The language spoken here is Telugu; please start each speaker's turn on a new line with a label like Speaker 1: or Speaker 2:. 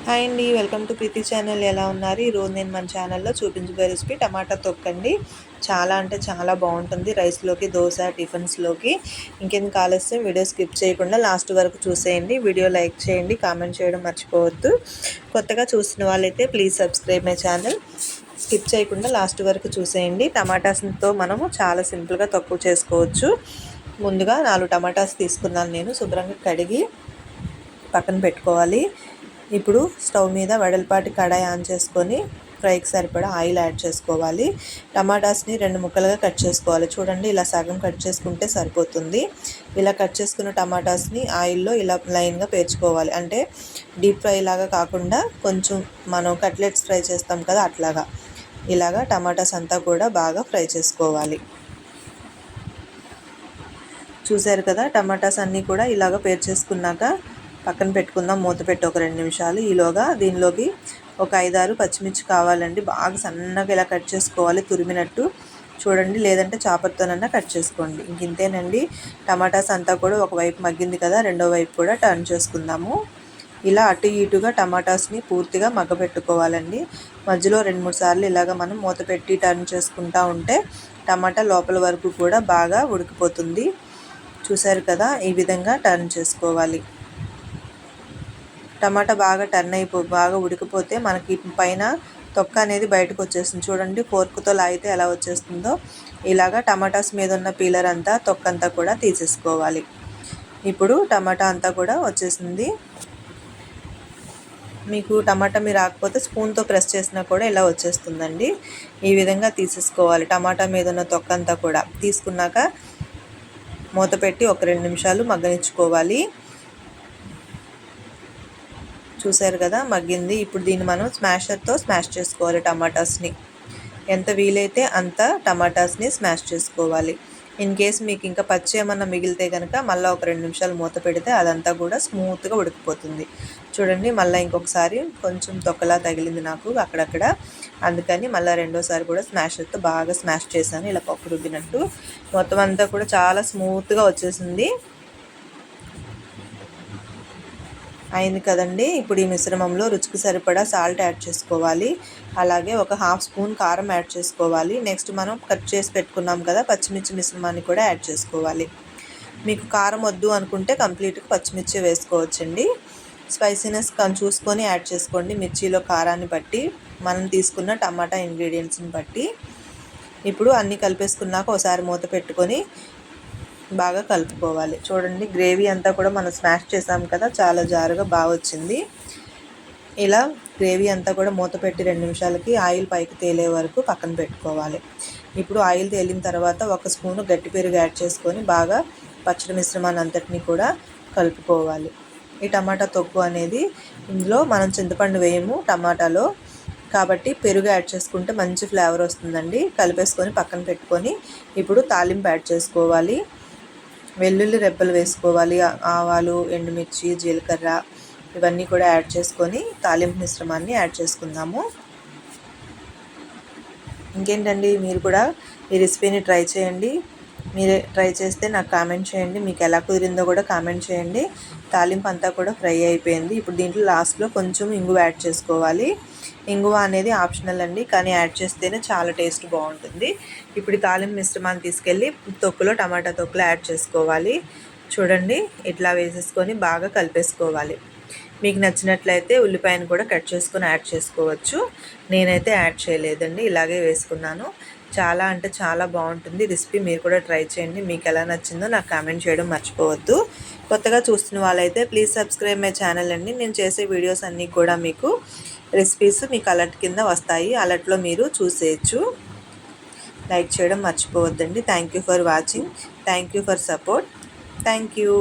Speaker 1: హాయ్ అండి, వెల్కమ్ టు ప్రీతి ఛానల్. ఎలా ఉన్నారు? ఈరోజు నేను మన ఛానల్లో చూపించబోయే రెసిపీ టమాటా తొక్కండి. చాలా అంటే చాలా బాగుంటుంది రైస్లోకి, దోశ, టిఫిన్స్లోకి. ఇంకెందుకు ఆలస్యం, వీడియో స్కిప్ చేయకుండా లాస్ట్ వరకు చూసేయండి. వీడియో లైక్ చేయండి, కామెంట్ చేయడం మర్చిపోవద్దు. కొత్తగా చూస్తున్న వాళ్ళైతే please subscribe my channel. Skip చేయకుండా లాస్ట్ వరకు చూసేయండి. టమాటాస్తో మనము చాలా సింపుల్గా తక్కువ చేసుకోవచ్చు. ముందుగా 4 టమాటాస్ తీసుకున్నాను నేను. శుభ్రంగా కడిగి పక్కన పెట్టుకోవాలి. ఇప్పుడు స్టవ్ మీద వెడల్పాటి కడాయి ఆన్ చేసుకొని ఫ్రైకి సరిపడా ఆయిల్ యాడ్ చేసుకోవాలి. టమాటాస్ని 2 ముక్కలుగా కట్ చేసుకోవాలి. చూడండి, ఇలా సగం కట్ చేసుకుంటే సరిపోతుంది. ఇలా కట్ చేసుకున్న టమాటాస్ని ఆయిల్లో ఇలా లైన్గా పేర్చుకోవాలి. అంటే డీప్ ఫ్రై లాగా కాకుండా కొంచెం మనం కట్లెట్స్ ఫ్రై చేస్తాం కదా, అట్లాగా ఇలాగా టమాటాస్ అంతా కూడా బాగా ఫ్రై చేసుకోవాలి. చూసారు కదా, టమాటాస్ అన్నీ కూడా ఇలాగ పేర్చేసుకున్నాక పక్కన పెట్టుకుందాం. మూత పెట్టి ఒక 2 నిమిషాలు. ఈలోగా దీనిలోకి ఒక 5-6 పచ్చిమిర్చి కావాలండి. బాగా సన్నగా ఇలా కట్ చేసుకోవాలి, తురిమినట్టు. చూడండి, లేదంటే చాపర్తోనన్నా కట్ చేసుకోండి. ఇంతేనండి. టమాటాస్ అంతా కూడా ఒకవైపు మగ్గింది కదా, రెండో వైపు కూడా టర్న్ చేసుకుందాము. ఇలా అటు ఇటుగా టమాటాస్ని పూర్తిగా మగ్గపెట్టుకోవాలండి. మధ్యలో 2-3 సార్లు ఇలాగ మనం మూత పెట్టి టర్న్ చేసుకుంటూ ఉంటే టమాటా లోపల వరకు కూడా బాగా ఉడికిపోతుంది. చూసారు కదా, ఈ విధంగా టర్న్ చేసుకోవాలి. టమాటా బాగా ఉడికిపోతే మనకి పైన తొక్క అనేది బయటకు వచ్చేస్తుంది. చూడండి, ఫోర్క్తో లాగితే ఎలా వచ్చేస్తుందో ఇలాగా టమాటాస్ మీద ఉన్న పీలర్ అంతా, తొక్క అంతా కూడా తీసేసుకోవాలి. ఇప్పుడు టమాటా అంతా కూడా వచ్చేసింది. మీకు టమాటా మీరు రాకపోతే స్పూన్తో ప్రెస్ చేసినా కూడా ఇలా వచ్చేస్తుందండి. ఈ విధంగా తీసేసుకోవాలి. టమాటా మీద ఉన్న తొక్క అంతా కూడా తీసుకున్నాక మూత పెట్టి ఒక 2 నిమిషాలు మగ్గనిచ్చుకోవాలి. చూసారు కదా, మగ్గింది. ఇప్పుడు దీన్ని మనం స్మాషర్తో స్మాష్ చేసుకోవాలి. టమాటాస్ని ఎంత వీలైతే అంత టమాటాస్ని స్మాష్ చేసుకోవాలి. ఇన్ కేస్ మీకు ఇంకా పచ్చి ఏమన్నా మిగిలితే కనుక మళ్ళీ ఒక 2 నిమిషాలు మూత పెడితే అదంతా కూడా స్మూత్గా ఉడికిపోతుంది. చూడండి, మళ్ళీ ఇంకొకసారి కొంచెం తొక్కలా తగిలింది నాకు అక్కడక్కడ. అందుకని మళ్ళీ రెండోసారి కూడా స్మాషర్తో బాగా స్మాష్ చేశాను, ఇలా పప్పు రుబ్బినట్టు. మొత్తం అంతా కూడా చాలా స్మూత్గా వచ్చేసింది. అయింది కదండి. ఇప్పుడు ఈ మిశ్రమంలో రుచికి సరిపడా సాల్ట్ యాడ్ చేసుకోవాలి. అలాగే ఒక 1/2 స్పూన్ కారం యాడ్ చేసుకోవాలి. నెక్స్ట్ మనం కట్ చేసి పెట్టుకున్నాం కదా పచ్చిమిర్చి మిశ్రమాన్ని కూడా యాడ్ చేసుకోవాలి. మీకు కారం వద్దు అనుకుంటే కంప్లీట్గా పచ్చిమిర్చి వేసుకోవచ్చండి. స్పైసీనెస్ చూసుకొని యాడ్ చేసుకోండి, మిర్చిలో కారాన్ని బట్టి, మనం తీసుకున్న టమాటా ఇంగ్రీడియంట్స్ని బట్టి. ఇప్పుడు అన్నీ కలిపేసుకున్నాక ఒకసారి మూత పెట్టుకొని బాగా కలుపుకోవాలి. చూడండి, గ్రేవీ అంతా కూడా మనం స్మాష్ చేసాం కదా, చాలా జారుగా బాగా వచ్చింది. ఇలా గ్రేవీ అంతా కూడా మూత పెట్టి 2 నిమిషాలకి ఆయిల్ పైకి తేలే వరకు పక్కన పెట్టుకోవాలి. ఇప్పుడు ఆయిల్ తేలిన తర్వాత 1 స్పూను గట్టి పెరుగు యాడ్ చేసుకొని బాగా పచ్చడి మిశ్రమాన్ని అంతటినీ కూడా కలుపుకోవాలి. ఈ టమాటా తొక్కు అనేది, ఇందులో మనం చింతపండు వేయము టమాటాలో, కాబట్టి పెరుగు యాడ్ చేసుకుంటే మంచి ఫ్లేవర్ వస్తుందండి. కలిపేసుకొని పక్కన పెట్టుకొని ఇప్పుడు తాలింపు యాడ్ చేసుకోవాలి. వెల్లుల్లి రెబ్బలు వేసుకోవాలి. ఆవాలు, ఎండుమిర్చి, జీలకర్ర ఇవన్నీ కూడా యాడ్ చేసుకొని తాలింపు మిశ్రమాన్ని యాడ్ చేసుకుందాము. ఇంకేంటండి, మీరు కూడా ఈ రెసిపీని ట్రై చేయండి. మీరే ట్రై చేస్తే నాకు కామెంట్ చేయండి, మీకు ఎలా కుదిరిందో కూడా కామెంట్ చేయండి. తాలింపు అంతా కూడా ఫ్రై అయిపోయింది. ఇప్పుడు దీంట్లో లాస్ట్లో కొంచెం ఇంగువ యాడ్ చేసుకోవాలి. ఇంగువ అనేది ఆప్షనల్ అండి, కానీ యాడ్ చేస్తేనే చాలా టేస్ట్ బాగుంటుంది. ఇప్పుడు తాలింపు మిశ్రమాన్ని తీసుకెళ్ళి టమాటా తొక్కులో యాడ్ చేసుకోవాలి. చూడండి, ఇట్లా వేసేసుకొని బాగా కలిపేసుకోవాలి. మీకు నచ్చినట్లయితే ఉల్లిపాయను కూడా కట్ చేసుకొని యాడ్ చేసుకోవచ్చు. నేనైతే యాడ్ చేయలేదండి, ఇలాగే వేసుకున్నాను. చాలా అంటే చాలా బాగుంటుంది రెసిపీ. మీరు కూడా ట్రై చేయండి. మీకు ఎలా నచ్చిందో నాకు కామెంట్ చేయడం మర్చిపోవద్దు. కొత్తగా చూస్తున్న వాళ్ళైతే ప్లీజ్ సబ్స్క్రైబ్ మై ఛానల్ అండి. నేను చేసే వీడియోస్ అన్నీ కూడా మీకు రెసిపీస్ మీకు అలర్ట్ కింద వస్తాయి. అలర్ట్లో మీరు చూసేయచ్చు. లైక్ చేయడం మర్చిపోవద్దండి. Thank you for watching. Thank you for support. Thank you.